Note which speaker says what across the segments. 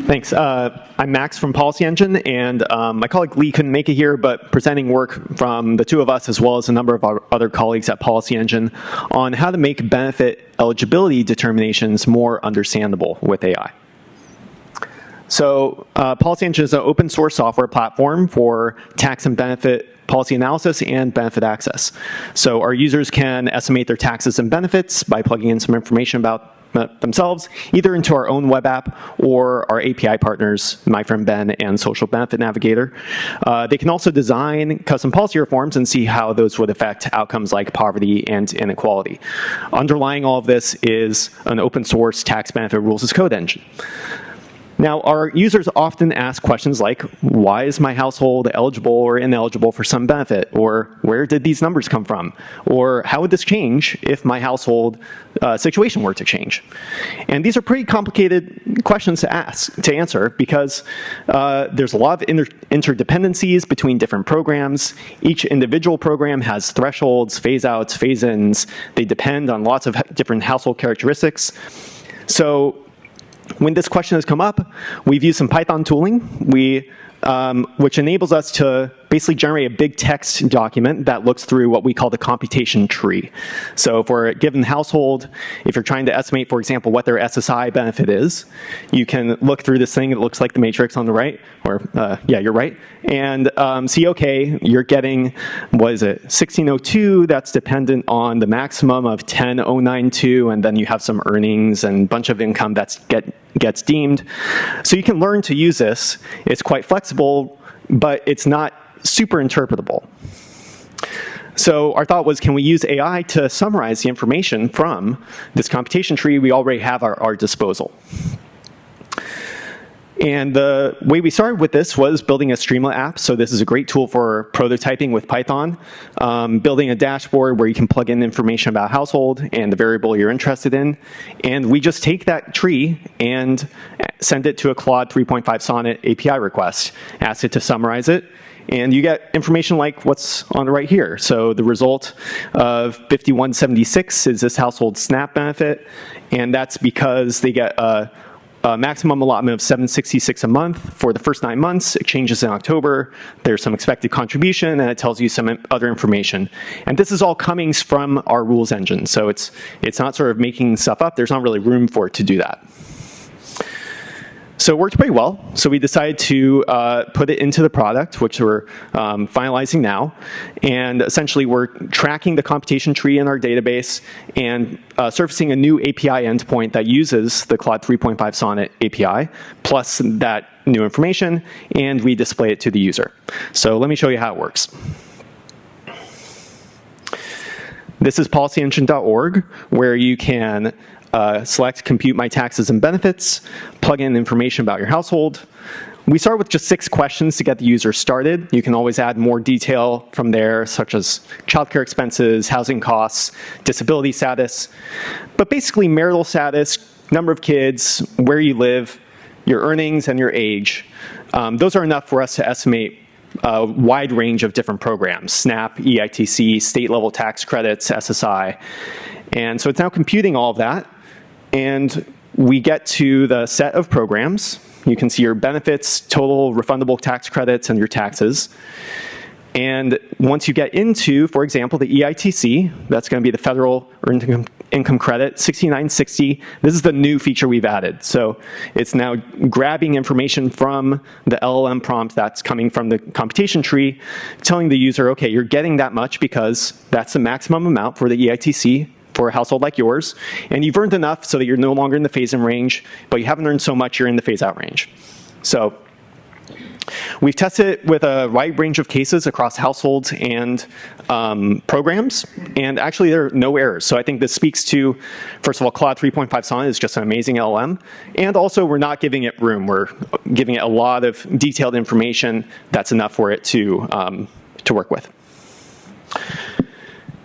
Speaker 1: Thanks. I'm Max from PolicyEngine, and my colleague Lee couldn't make it here, but presenting work from the two of us as well as a number of our other colleagues at PolicyEngine on how to make benefit eligibility determinations more understandable with AI. So PolicyEngine is an open source software platform for tax and benefit policy analysis and benefit access. So our users can estimate their taxes and benefits by plugging in some information about themselves, either into our own web app or our API partners, My Friend Ben and Social Benefit Navigator. They can also design custom policy reforms and see how those would affect outcomes like poverty and inequality. Underlying all of this is an open source tax benefit rules as code engine. Now, our users often ask questions like, why is my household eligible or ineligible for some benefit? Or where did these numbers come from? Or how would this change if my household situation were to change? And these are pretty complicated questions to answer, because there's a lot of interdependencies between different programs. Each individual program has thresholds, phase-outs, phase-ins. They depend on lots of different household characteristics. So when this question has come up, we've used some Python tooling, which enables us to basically generate a big text document that looks through what we call the computation tree. So for a given household, if you're trying to estimate, for example, what their SSI benefit is, you can look through this thing. It looks like the matrix on the right, or yeah, you're right, and see, okay, you're getting, what is it, 1602, that's dependent on the maximum of 10092, and then you have some earnings and a bunch of income that gets deemed. So you can learn to use this. It's quite flexible, but it's not super interpretable. So our thought was, can we use AI to summarize the information from this computation tree we already have at our disposal? And the way we started with this was building a Streamlit app. So this is a great tool for prototyping with Python, building a dashboard where you can plug in information about household and the variable you're interested in. And we just take that tree and send it to a Claude 3.5 Sonnet API request, ask it to summarize it, and you get information like what's on the right here. So the result of 5176 is this household SNAP benefit, and that's because they get a maximum allotment of $766 a month for the first 9 months. It changes in October. There's some expected contribution, and it tells you some other information. And this is all coming from our rules engine, so it's not sort of making stuff up. There's not really room for it to do that. So it worked pretty well. So we decided to put it into the product, which we're finalizing now. And essentially, we're tracking the computation tree in our database and surfacing a new API endpoint that uses the Claude 3.5 Sonnet API, plus that new information, and we display it to the user. So let me show you how it works. This is PolicyEngine.org, where you can select compute my taxes and benefits, plug in information about your household. We start with just 6 questions to get the user started. You can always add more detail from there, such as childcare expenses, housing costs, disability status. But basically marital status, number of kids, where you live, your earnings, and your age. Those are enough for us to estimate a wide range of different programs: SNAP, EITC, state-level tax credits, SSI. And so it's now computing all of that. And we get to the set of programs. You can see your benefits, total refundable tax credits, and your taxes. And once you get into, for example, the EITC, that's going to be the federal earned income credit, 6960. This is the new feature we've added. So it's now grabbing information from the LLM prompt that's coming from the computation tree, telling the user, okay, you're getting that much because that's the maximum amount for the EITC for a household like yours, and you've earned enough so that you're no longer in the phase-in range, but you haven't earned so much you're in the phase-out range. So we've tested it with a wide range of cases across households and programs, and actually there are no errors. So I think this speaks to, first of all, Claude 3.5 Sonnet is just an amazing LLM, and also we're not giving it room. We're giving it a lot of detailed information that's enough for it to work with.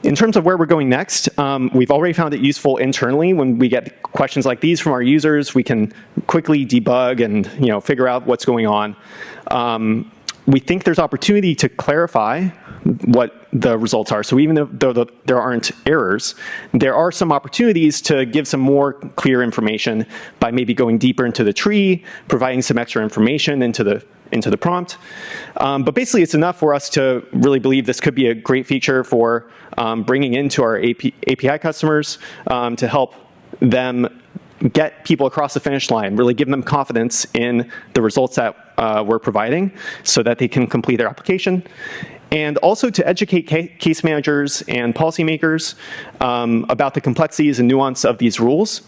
Speaker 1: In terms of where we're going next, we've already found it useful internally. When we get questions like these from our users, we can quickly debug and figure out what's going on. we think there's opportunity to clarify what the results are. So even though there aren't errors, there are some opportunities to give some more clear information by maybe going deeper into the tree, providing some extra information into the prompt. But basically, it's enough for us to really believe this could be a great feature for bringing into our API customers to help them get people across the finish line, really give them confidence in the results that we're providing so that they can complete their application. And also to educate case managers and policymakers about the complexities and nuance of these rules.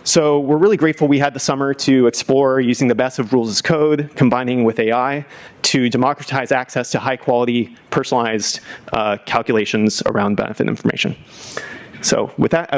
Speaker 1: So we're really grateful we had the summer to explore using the best of rules as code, combining with AI to democratize access to high-quality, personalized calculations around benefit information. So with that,